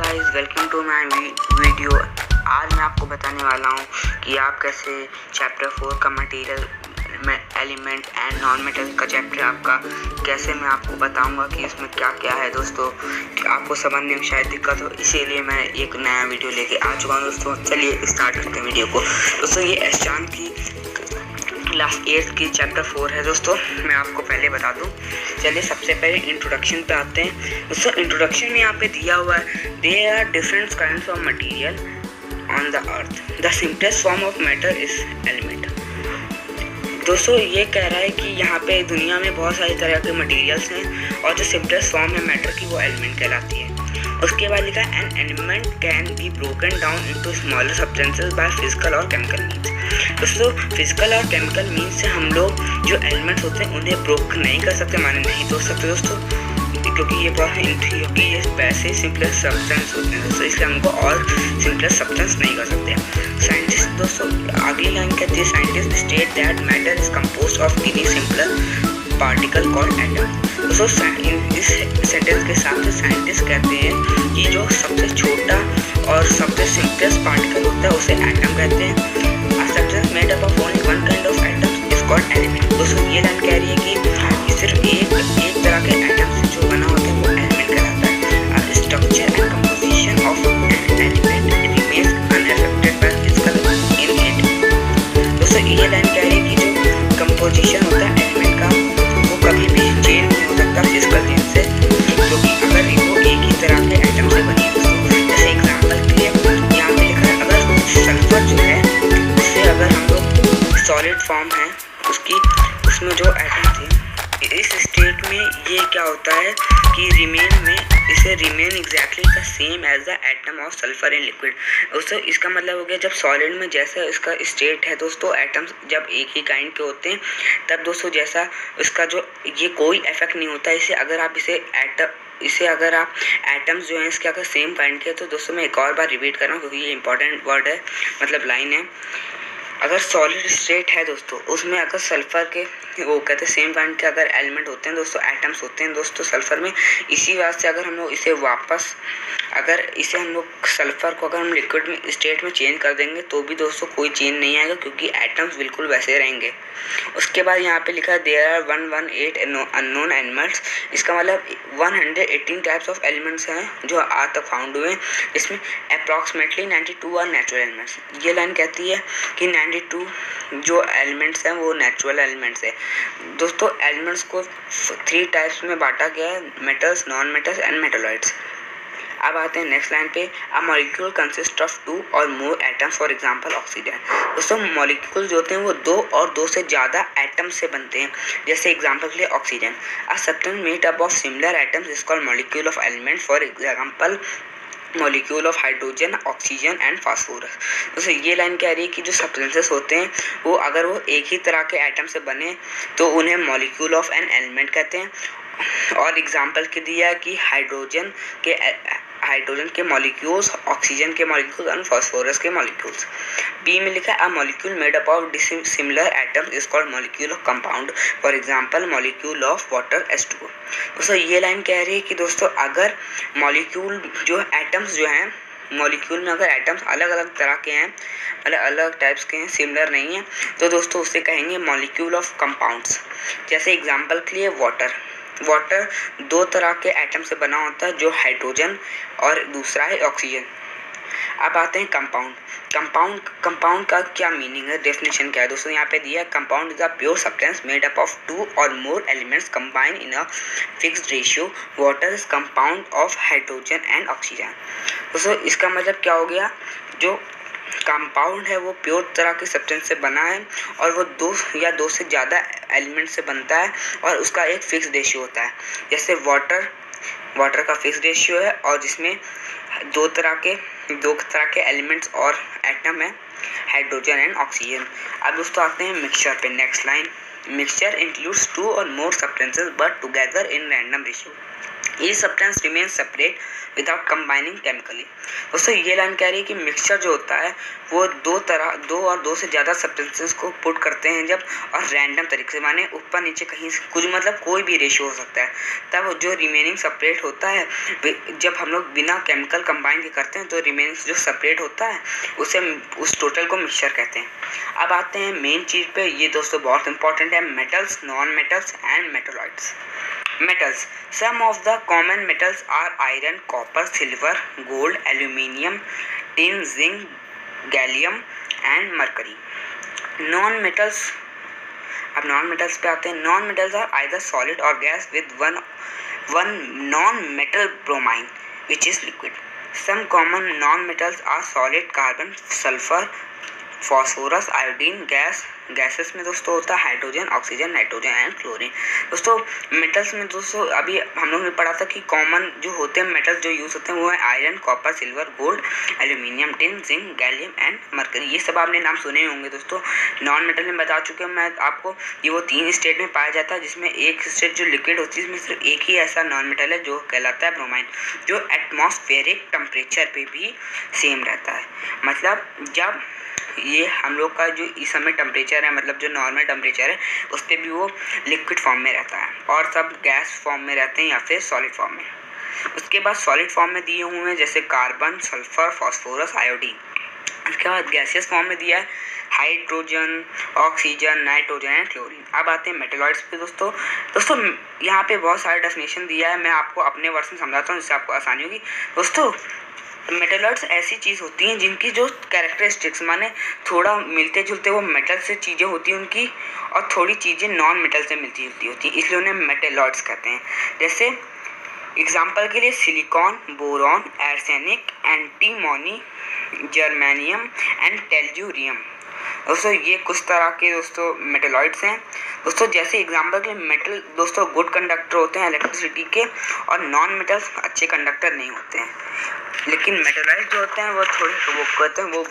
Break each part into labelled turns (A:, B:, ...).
A: Guys, welcome to my video. आज मैं आपको बताने वाला हूँ कि आप कैसे चैप्टर 4 का material element and non metal का चैप्टर आपका कैसे मैं आपको बताऊंगा कि इसमें क्या क्या है। दोस्तों, आपको समझने में शायद दिक्कत हो, इसीलिए मैं एक नया वीडियो लेके आ चुका हूँ। दोस्तों चलिए स्टार्ट करते हैं वीडियो को। दोस्तों ये एस्चान की क्लास 8 की चैप्टर 4 है। दोस्तों मैं आपको पहले बता दूं, चलिए सबसे पहले इंट्रोडक्शन पे आते हैं। दोस्तों इंट्रोडक्शन में यहाँ पे दिया हुआ है, there are different kinds of material on the earth, the simplest form of matter is element. दोस्तों ये कह रहा है कि यहाँ पे दुनिया में बहुत सारी तरह के मटेरियल्स हैं और जो सिंपलेस्ट फॉर्म है मैटर की वो एलिमेंट कहलाती है। उसके बाद लिखा है an element can be broken down into smaller substances by physical और केमिकल मीन्स। दोस्तों फिजिकल और केमिकल मीन्स से हम लोग जो एलिमेंट्स होते हैं उन्हें ब्रोक नहीं कर सकते, माने नहीं तोड़ सकते दोस्तों, क्योंकि ये वैसे सिंपलेस्ट सब्सटेंस होते हैं दोस्तों, इसलिए हमको और सिंपलेस्ट सब्सटेंस नहीं कर सकते। साइंटिस्ट दोस्तों अगली लाइन कहती है, scientist state that matter is composed of टिनी simpler particle called atom. दोस्तों इस सेंटेंस के साथ साइंटिस्ट कहते हैं कि जो सबसे छोटा और सबसे सिंपलेस्ट पार्टिकल होता है उसे एटम कहते हैं। A substance made up of only one kind of atoms is called element। दोस्तों ये लाइन कह रही है कि सिर्फ एक तरह के एटम से जो बना होता है वो एलिमेंट कहलाता है। A structure and composition of an element remains unaffected by physical in it। दोस्तों ये लाइन कह रही है कि जो कंपोजिशन होता है एलिमेंट का वो कभी भी चेंज नहीं हो सकता फिजिकल चेंज से, क्योंकि अगर वो एक ही तरह के एटम से बनी है। दोस्तों जैसे एग्जाम्पल के लिए यहाँ पे लिखा है, अगर सल्फर जो है अगर हम लोग सॉलिड फॉर्म है उसमें जो एटम थे इस स्टेट में ये क्या होता है कि remain exactly the same as the atom of sulphur in liquid. दोस्तों इसका मतलब हो गया, जब सॉलिड में जैसा इसका स्टेट है दोस्तों, एटम्स जब एक ही काइंड के होते हैं तब दोस्तों जैसा इसका जो ये कोई इफेक्ट नहीं होता। इसे अगर आप एटम्स जो हैं इसके अगर सेम काइंड के, तो दोस्तों मैं एक और बार रिपीट कर रहा हूँ क्योंकि ये इंपॉर्टेंट वर्ड है, मतलब लाइन है। अगर सॉलिड स्टेट है दोस्तों उसमें अगर सल्फर के वो कहते हैं सेम काइंड के अगर एलिमेंट होते हैं दोस्तों, एटम्स होते हैं दोस्तों सल्फर में, इसी बात से अगर हम लोग इसे हम लोग सल्फर को अगर हम लिक्विड में स्टेट में चेंज कर देंगे तो भी दोस्तों कोई चेंज नहीं आएगा, क्योंकि एटम्स बिल्कुल वैसे रहेंगे। उसके बाद यहाँ पे लिखा है देयर आर 118 अननोन एलिमेंट्स। इसका मतलब 118 टाइप्स ऑफ एलिमेंट्स हैं जो आज तक फाउंड हुए हैं, इसमें अप्रॉक्सीमेटली 92 आर नेचुरल एलिमेंट्स। ये लाइन कहती है कि 92 जो एलिमेंट्स हैं वो नेचुरल एलिमेंट्स है। दोस्तों एलिमेंट्स को 3 टाइप्स में बांटा गया है, metals, non metals and metalloids. अब आते हैं नेक्स्ट लाइन पे, a molecule consist of 2 or more atoms, for example oxygen. दोस्तों मॉलिक्यूल जो होते हैं वो 2 और 2 से ज़्यादा एटम से बनते हैं, जैसे एग्जांपल के लिए oxygen. A substance made up of similar atoms is called molecule of element, for example molecule of hydrogen, oxygen and phosphorus. दोस्तों ये लाइन कह रही है कि जो सब्सटेंसेस होते हैं वो अगर वो एक ही तरह के एटम से बने तो उन्हें मॉलिक्यूल ऑफ एन एलिमेंट कहते हैं। और एग्जांपल के दिया है कि हाइड्रोजन के मॉलिक्यूल्स, ऑक्सीजन के मॉलिक्यूल्स और फास्फोरस के मॉलिक्यूल्स। बी में लिखा है a molecule made up of similar atoms is called molecule of compound, for example molecule of water H2O। दोस्तों ये लाइन कह रही है कि दोस्तों अगर मॉलिक्यूल जो एटम्स जो हैं, मॉलिक्यूल में अगर एटम्स अलग अलग तरह के हैं, मतलब अलग टाइप्स के हैं, सिमिलर नहीं है, तो दोस्तों उसे कहेंगे मॉलिक्यूल ऑफ कंपाउंड्स। जैसे एग्जांपल के लिए वाटर 2 तरह के एटम से बना होता है, जो हाइड्रोजन और दूसरा है ऑक्सीजन। अब आते हैं कंपाउंड का क्या मीनिंग है, डेफिनेशन क्या है। दोस्तों यहाँ पे दिया है, compound is a pure substance made up of 2 or more elements combine in a fixed ratio. Water is compound of hydrogen and oxygen. दोस्तों इसका मतलब क्या हो गया, जो कंपाउंड है वो प्योर तरह के सब्सटेंस से बना है और वो 2 या 2 से ज़्यादा एलिमेंट से बनता है और उसका एक फिक्स रेशियो होता है। जैसे वाटर का फिक्स रेशियो है और जिसमें 2 तरह के एलिमेंट्स और एटम है, हाइड्रोजन एंड ऑक्सीजन। अब दोस्तों आते हैं मिक्सचर पे। Next line, mixture includes 2 or more substances but together in random ratio. ये substance remain separate without combining chemically. दोस्तों ये लाइन कह रही है कि मिक्सचर जो होता है वो दो से ज़्यादा सब्सटेंसेस को पुट करते हैं जब, और रैंडम तरीके से, माने ऊपर नीचे कहीं से कुछ, मतलब कोई भी रेशियो हो सकता है, तब जो रिमेनिंग सेपरेट होता है, जब हम लोग बिना केमिकल कंबाइन के करते हैं तो रिमेनिंग जो सेपरेट होता है उसे, उस टोटल को मिक्सचर कहते हैं। अब आते हैं मेन चीज़ पे। ये दोस्तों बहुत इंपॉर्टेंट है, metals, non metals and metalloids. Metals. Some of the common metals are iron, copper, silver, gold, aluminium, tin, zinc, gallium and mercury. Non-metals. अब non-metals पे आते हैं। Non-metals are either solid or gas with one non-metal bromine which is liquid. Some common non-metals are solid, carbon, sulfur, phosphorus, iodine, gases में दोस्तों होता है hydrogen, oxygen, nitrogen and chlorine. दोस्तों metals में दोस्तों अभी हम लोग ने पढ़ा था कि कॉमन जो होते हैं मेटल जो यूज़ होते हैं वो है iron, copper, silver, gold, aluminium, tin, zinc, gallium and mercury. ये सब आपने नाम सुने होंगे दोस्तों। नॉन मेटल में बता चुके हैं मैं आपको, ये वो 3 स्टेट में पाया जाता है, जिसमें एक स्टेट जो लिक्विड होती है इसमें सिर्फ एक ही ऐसा नॉन मेटल है जो कहलाता है ब्रोमाइन, जो एटमॉस्फेरिक टेम्परेचर पे भी सेम रहता है। मतलब जब ये हम लोग का जो इस समय टेम्परेचर है, मतलब जो नॉर्मल टेम्परेचर है उस पर भी वो लिक्विड फॉर्म में रहता है, और सब गैस फॉर्म में रहते हैं या फिर सॉलिड फॉर्म में। उसके बाद सॉलिड फॉर्म में दिए हुए हैं जैसे कार्बन, सल्फर, फॉस्फोरस, आयोडीन। उसके बाद गैसियस फॉर्म में दिया है hydrogen, oxygen, nitrogen and chlorine. अब आते हैं मेटलॉइड्स पे दोस्तों यहाँ पे बहुत सारे डेफिनेशन दिया है, मैं आपको अपने वर्ड में समझाता हूँ जिससे आपको आसानी होगी। दोस्तों मेटलॉइड्स ऐसी चीज़ होती हैं जिनकी जो कैरेक्टरिस्टिक्स, माने थोड़ा मिलते जुलते वो मेटल से चीज़ें होती हैं उनकी, और थोड़ी चीज़ें नॉन मेटल से मिलती जुलती होती हैं, इसलिए उन्हें मेटलॉइड्स कहते हैं। जैसे एग्जांपल के लिए silicon, boron, arsenic, antimony, germanium and tellurium. दोस्तों ये कुछ तरह के दोस्तों मेटलॉइड्स हैं। दोस्तों जैसे एग्जांपल के मेटल दोस्तों गुड कंडक्टर होते हैं इलेक्ट्रिसिटी के, और नॉन मेटल्स अच्छे कंडक्टर नहीं होते हैं। लेकिन मेटलॉइड जो होते हैं वो थोड़े वो कहते हैं वो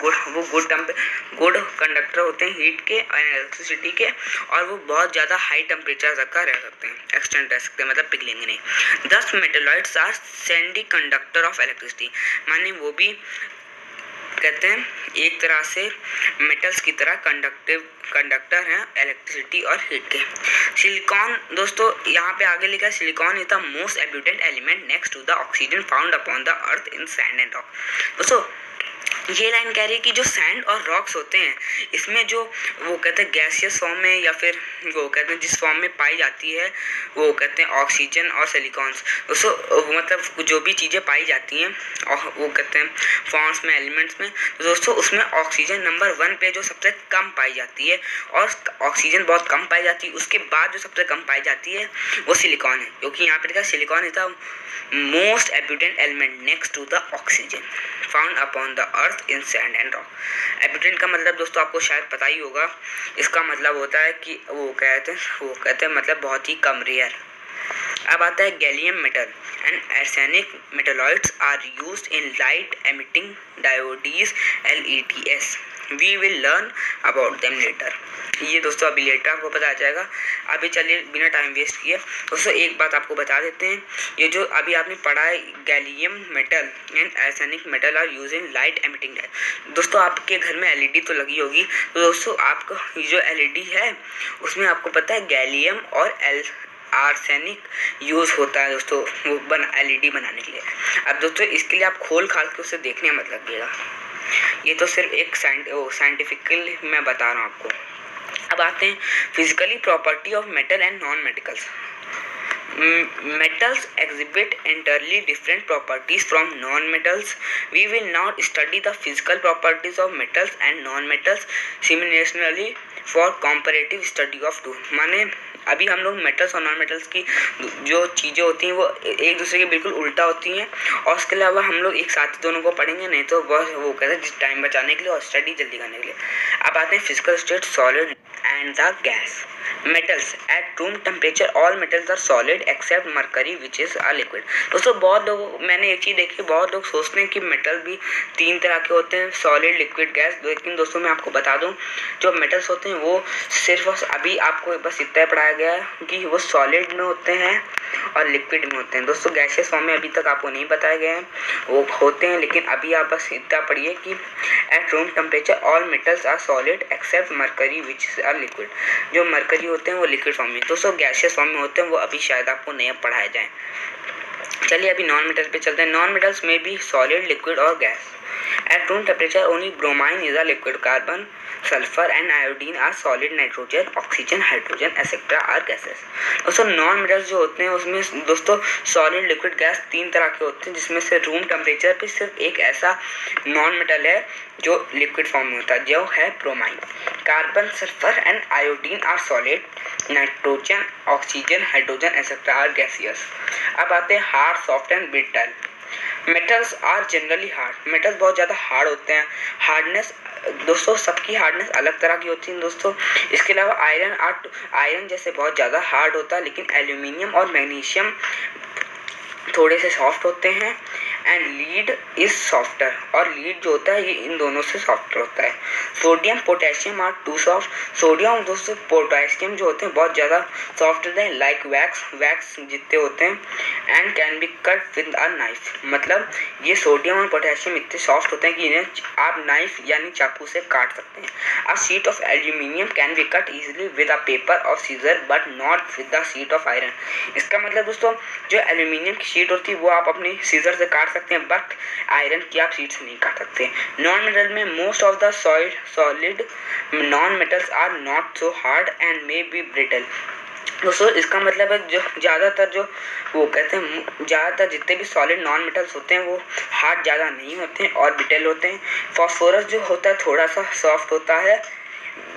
A: गुड कंडक्टर होते हैं हीट के और इलेक्ट्रिसिटी के, और वो बहुत ज़्यादा हाई टेम्परेचर तक का रह सकते हैं, एक्सटेंड रह सकते हैं, मतलब पिघलेंगे नहीं। 10 metalloids are semiconductor of electricity, माने वो भी कहते हैं एक तरह से मेटल्स की तरह कंडक्टर हैं इलेक्ट्रिसिटी और हीट के। सिलिकॉन दोस्तों यहाँ पे आगे लिखा है silicon is the most abundant element next to the oxygen found upon the earth in sand and rock. दोस्तों ये लाइन कह रही है कि जो सैंड और रॉक्स होते हैं इसमें जो वो कहते हैं गैसियस फॉर्म में या फिर वो कहते हैं जिस फॉर्म में पाई जाती है वो कहते हैं ऑक्सीजन और सिलिकॉन्स। दोस्तों मतलब जो भी चीज़ें पाई जाती हैं और वो कहते हैं फॉर्म्स में, एलिमेंट्स में, तो दोस्तों उसमें ऑक्सीजन नंबर 1 पे जो सबसे कम पाई जाती है, और ऑक्सीजन बहुत कम पाई जाती है, उसके बाद जो सबसे कम पाई जाती है वो सिलिकॉन है, क्योंकि यहाँ पे लिखा silicon is the most abundant element next to the oxygen found upon the earth in sand and rock. Abundant का मतलब दोस्तों आपको शायद पता ही होगा, इसका मतलब होता है कि वो कहते हैं मतलब बहुत ही कम रेयर। अब आता है gallium metal and arsenic metalloids are used in light emitting diodes LEDs। We will learn about them later. ये दोस्तों अभी लेटर आपको पता जाएगा। अभी चलिए बिना टाइम वेस्ट किए दोस्तों एक बात आपको बता देते हैं, ये जो अभी आपने पढ़ा है gallium metal and arsenic metal are use in light emitting diode. दोस्तों आपके घर में LED तो लगी होगी, तो दोस्तों आपका जो LED है उसमें आपको पता है गैलियम और आर्सेनिक यूज़ होता है दोस्तों वो LED बनाने के लिए। अब दोस्तों इसके लिए आप खोल खाल के उसे देखने मत लगिएगा, ये तो सिर्फ एक साइंटिफिकली मैं बता रहा हूँ आपको। अब आते हैं physically property of metal and non metals. Metals exhibit entirely different properties from non-metals. We will now study the physical properties of metals and non-metals simultaneously for comparative study of two। माने अभी हम लोग metals और non metals की जो चीज़ें होती हैं वो एक दूसरे के बिल्कुल उल्टा होती हैं, और उसके अलावा हम लोग एक साथ दोनों को पढ़ेंगे, नहीं तो वो कहते हैं टाइम बचाने के लिए और स्टडी जल्दी करने के लिए। अब आते हैं physical state, solid and the gas. Metals at room temperature all metals are solid except mercury which is a liquid. दोस्तों बहुत लोग, मैंने एक चीज़ देखी, बहुत लोग सोचते हैं कि मेटल भी 3 तरह के होते हैं, सॉलिड, लिक्विड, गैस। लेकिन दोस्तों मैं आपको बता दूं, जो मेटल्स होते हैं वो सिर्फ अभी आपको बस इतना पढ़ाया गया है कि वो सॉलिड में होते हैं और लिक्विड में होते हैं। दोस्तों गैसियस फॉर्म में अभी तक आपको नहीं बताए गए हैं, वो होते हैं, लेकिन अभी आप बस इतना पढ़िए कि at room temperature all metals are solid except mercury which is a liquid. जो मरकरी होते हैं वो लिक्विड फॉर्म में, दोस्तों गैसियस फॉर्म में होते हैं, वो अभी शायद आपको नहीं पढ़ाया जाए। चलिए अभी नॉन मेटल्स पे चलते हैं। नॉन मेटल्स में भी सॉलिड, लिक्विड और gas. At room temperature, only bromine is a liquid. Carbon, sulfur and iodine are solid. Nitrogen, oxygen, hydrogen, etc. are gases. दोस्तों नॉन मेटल्स जो होते हैं उसमें दोस्तों सॉलिड, लिक्विड, गैस 3 तरह के होते हैं, जिसमें से रूम टेम्परेचर पे सिर्फ एक ऐसा नॉन मेटल है जो लिक्विड फॉर्म में होता है, जो है bromine. Carbon, sulphur and iodine are solid. Nitrogen, oxygen, hydrogen etcetera are gaseous. अब आते हैं hard, soft and brittle. Metals are generally hard. Metals बहुत ज़्यादा हार्ड होते हैं। हार्डनेस दोस्तों सबकी हार्डनेस अलग तरह की होती है दोस्तों। इसके अलावा आयरन जैसे बहुत ज़्यादा हार्ड होता है, लेकिन एल्यूमिनियम और मैग्नीशियम थोड़े से सॉफ्ट होते हैं। एंड लीड इज सॉफ्टर, और लीड जो होता है ये इन दोनों से सॉफ्टर होता है। Sodium, potassium are too soft. Sodium दोस्तों, पोटेशियम जो होते हैं बहुत ज़्यादा सॉफ्ट होते हैं, लाइक वैक्स जितने होते हैं। And can be cut with a knife, मतलब ये सोडियम और पोटेशियम इतने सॉफ्ट होते हैं कि इन्हें आप नाइफ यानी चाकू से काट सकते हैं। A sheet of aluminium can be cut easily with a paper or scissor but not with the sheet of iron. इसका मतलब दोस्तों जो एल्यूमिनियम की शीट होती है वो आप अपनी सीजर से काट सकते हैं, बट आयरन की आप शीट से नहीं काट सकते। नॉन मेटल में most of the solid non metals are not so hard and may be brittle. दोस्तों इसका मतलब है जो ज़्यादातर जो वो कहते हैं, ज़्यादातर जितने भी सॉलिड नॉन मेटल्स होते हैं वो हार्ड ज़्यादा नहीं होते हैं और ब्रिटल होते हैं। फॉस्फोरस जो होता है थोड़ा सा सॉफ्ट होता है,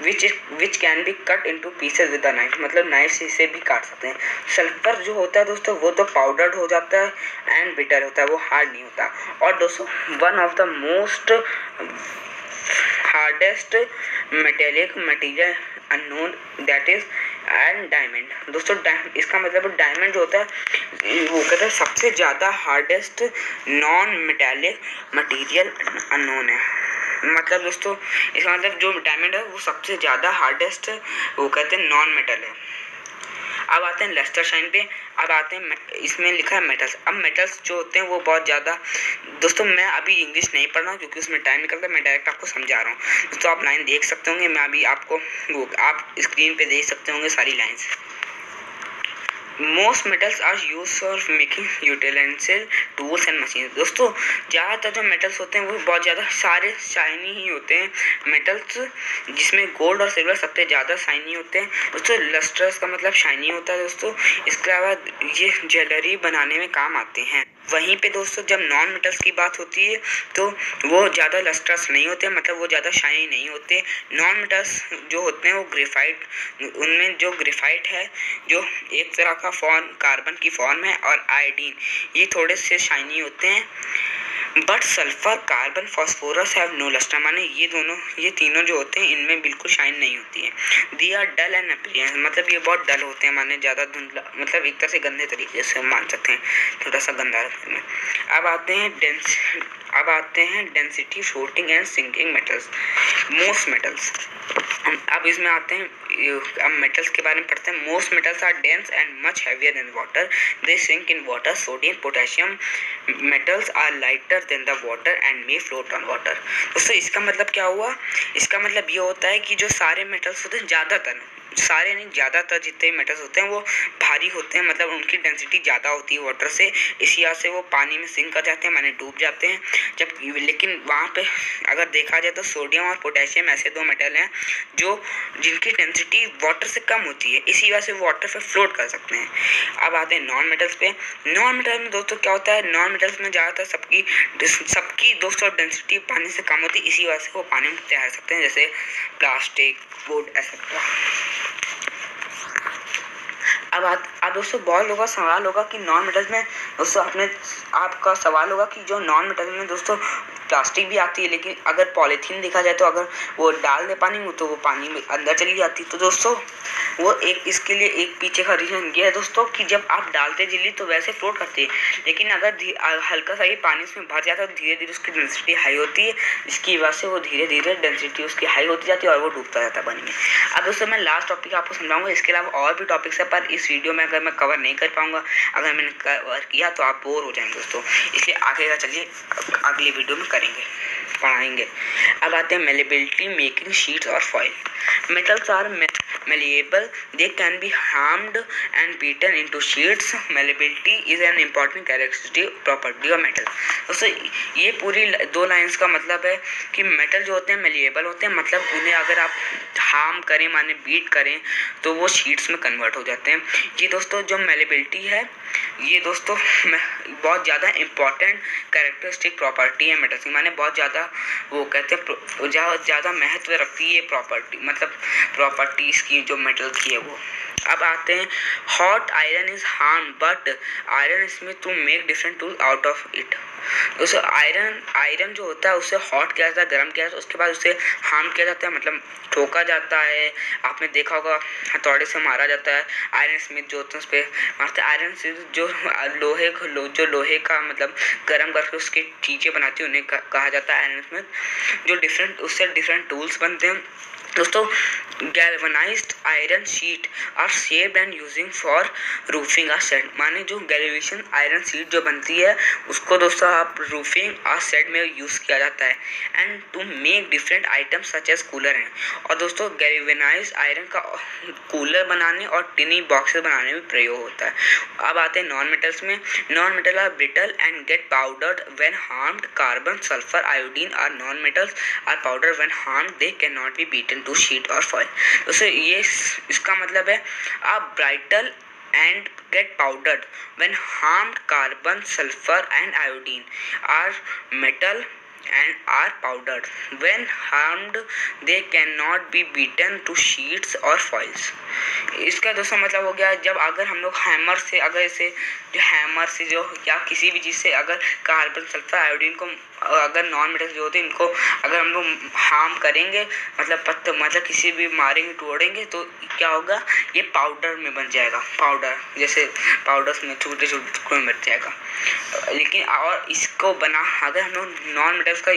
A: which can be cut into pieces with a knife, मतलब नाइफ से इसे भी काट सकते हैं। सल्फर जो होता है दोस्तों वो तो पाउडर्ड हो जाता है एंड बिटर होता है, वो हार्ड नहीं होता। और दोस्तों one of the most hardest metallic material unknown that is and diamond. दोस्तों इसका मतलब डायमंड जो होता है वो कहते हैं सबसे ज़्यादा hardest non metallic material unknown है। मतलब दोस्तों इसका मतलब जो डायमंड है वो सबसे ज़्यादा हार्डेस्ट वो कहते हैं नॉन मेटल है। अब आते हैं लस्टर शाइन पे। अब आते हैं इसमें लिखा है मेटल्स। अब मेटल्स जो होते हैं वो बहुत ज़्यादा दोस्तों, मैं अभी इंग्लिश नहीं पढ़ रहा हूँ क्योंकि उसमें टाइम निकलता है, मैं डायरेक्ट आपको समझा रहा हूँ। दोस्तों आप लाइन देख सकते होंगे, मैं अभी आपको आप स्क्रीन पे देख सकते होंगे सारी lines. Most metals are use for making utensil, tools and machine. दोस्तों ज़्यादातर जो मेटल्स होते हैं वो बहुत ज़्यादा सारे शाइनी ही होते हैं मेटल्स, जिसमें गोल्ड और सिल्वर सबसे ज़्यादा शाइनी होते हैं। दोस्तों लस्टर्स का मतलब शाइनी होता है दोस्तों। इसके अलावा ये ज्वेलरी बनाने में काम आते हैं। वहीं पे दोस्तों जब नॉन मेटल्स की बात होती है तो वो ज़्यादा लस्टर्स नहीं होते, मतलब वो ज़्यादा शाइनी नहीं होते। नॉन मेटल्स जो होते हैं वो ग्रेफाइट, उनमें जो ग्रेफाइट है जो एक तरह का फॉर्म कार्बन की फॉर्म है, और आयोडीन ये थोड़े से शाइनी होते हैं। But sulphur, carbon, phosphorus have no lustre, माने ये तीनों जो होते हैं इनमें बिल्कुल शाइन नहीं होती है। They are dull and appearance, मतलब ये बहुत डल होते हैं, माने ज़्यादा धुंधला, मतलब एक तरह से गंदे तरीके से मान सकते हैं, थोड़ा सा गंदा रखने में। अब आते हैं density, floating and sinking metals, most metals. अब इसमें आते हैं, अब मेटल्स के बारे में पढ़ते हैं। Most metals are dense and much heavier than water, they sink in water. Sodium, potassium metals are lighter than the water and may float on water. दोस्तों इसका मतलब क्या हुआ? इसका मतलब ये होता है कि जो सारे मेटल्स होते हैं, ज़्यादातर जितने मेटल्स होते हैं वो भारी होते हैं, मतलब उनकी डेंसिटी ज़्यादा होती है वाटर से, इसी वजह से वो पानी में सिंक कर जाते हैं, माने डूब जाते हैं। लेकिन वहाँ पे अगर देखा जाए तो सोडियम और पोटेशियम ऐसे दो मेटल हैं जिनकी डेंसिटी वाटर से कम होती है, इसी वजह से वो वाटर पे फ्लोट कर सकते हैं। अब आते हैं नॉन मेटल्स पे। नॉन मेटल में दोस्तों क्या होता है, नॉन मेटल्स में ज़्यादातर सबकी दोस्तों डेंसिटी पानी से कम होती है, इसी वजह से वो पानी में तैर सकते हैं, जैसे प्लास्टिक, वुड एक्सेट्रा। अब दोस्तों बहुत लोगों का सवाल होगा कि नॉन मेटल्स में दोस्तों आपका सवाल होगा कि जो नॉन मेटल में दोस्तों प्लास्टिक भी आती है, लेकिन अगर पॉलीथीन देखा जाए तो अगर वो डाल दे पानी में तो वो पानी में अंदर चली जाती है। तो दोस्तों वो एक इसके लिए एक पीछे का रीज़न ये है दोस्तों कि जब आप डालते झिल्ली तो वैसे फ्लोट करती है, लेकिन अगर हल्का सा ये पानी इसमें भर जाता है तो धीरे धीरे उसकी डेंसिटी हाई होती है, जिसकी वजह से वो धीरे धीरे डेंसिटी उसकी हाई होती जाती है और वो डूबता जाता है पानी में। अब दोस्तों मैं लास्ट टॉपिक आपको समझाऊंगा, इसके अलावा और भी टॉपिक्स है, पर इस वीडियो में अगर मैं कवर नहीं कर पाऊंगा, अगर मैंने कवर किया तो आप बोर हो जाएंगे दोस्तों, इसलिए आगे का चलिए अगली वीडियो में करेंगे, पढ़ाएंगे। अब आते हैं मेलेबिलिटी मेकिंग शीट्स और foil. Metals are malleable, they can be harmed and beaten into sheets. Malleability is an important characteristic property of metal. दोस्तों ये पूरी दो लाइंस का मतलब है कि मेटल जो होते हैं मेलिएबल होते हैं, मतलब उन्हें अगर आप हार्म करें माने बीट करें तो वो शीट्स में कन्वर्ट हो जाते हैं। ये दोस्तों जो मेलेबिलिटी है ये दोस्तों बहुत ज़्यादा इम्पॉर्टेंट कैरेक्टरिस्टिक प्रॉपर्टी है मेटल की, माने बहुत ज़्यादा वो कहते हैं ज़्यादा महत्व रखती है प्रॉपर्टी, मतलब प्रॉपर्टीज़ की जो मेटल की है वो। अब आते हैं hot iron is harm but iron smith to make different tool out of it. दोस्तों आयरन जो होता है उसे हॉट किया जाता है, गर्म किया जाता है, उसके बाद उसे हार्म किया जाता है, मतलब ठोका जाता है। आपने देखा होगा हथौड़े से मारा जाता है, आयरन स्मिथ जो होते हैं उस पर मारते हैं। आयरन से जो लोहे का मतलब गर्म करके उसकी चीज़ें बनाती है उन्हें कहा जाता है आयरन स्मिथ। जो उससे डिफरेंट टूल्स बनते हैं दोस्तों। Galvanised iron sheet are shaped and using for roofing a shed, माने जो गैल्वेनाइजेशन आयरन शीट जो बनती है उसको दोस्तों आप रूफिंग आ शेड में यूज़ किया जाता है and to make different items such as cooler हैं। और दोस्तों गैल्वेनाइज्ड आयरन का कूलर बनाने और टिनी बॉक्सेस बनाने में प्रयोग होता है। अब आते हैं नॉन मेटल्स में। Non metal are brittle and gate powdered when harmed. Carbon, sulphur, iodine are non metals are powder when harmed, they can not be beaten to sheet और फॉइल। दोस्तों ये इसका मतलब है आप ब्राइटल and get powdered when harmed. Carbon, sulfur and iodine are metal and are powdered when harmed, they cannot be beaten to sheets or foils. इसका दोस्तों मतलब हो गया जब अगर हम लोग हैमर से जो या किसी भी चीज़ से अगर कार्बन, सल्फर, आयोडीन को अगर नॉन मेटल जो होते हैं इनको अगर हम लोग हार्म करेंगे मतलब किसी भी मारेंगे तोड़ेंगे तो क्या होगा, ये पाउडर में बन जाएगा, पाउडर जैसे पाउडर्स में छोटे छोटे टुकड़ों में बन जाएगा। लेकिन और इसको अगर हम लोग नॉन मेटल्स का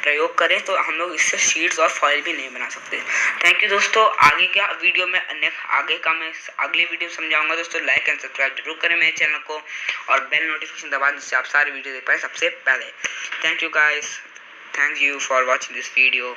A: प्रयोग करें तो हम लोग इससे शीट्स और फॉइल भी नहीं बना सकते। थैंक यू दोस्तों। आगे का वीडियो में मैं अगले वीडियो समझाऊंगा दोस्तों। लाइक एंड सब्सक्राइब जरूर करें मेरे चैनल को और बेल नोटिफिकेशन दबा जिससे आप सारे वीडियो देख पाए सबसे पहले। Thank you guys, thank you for watching this video.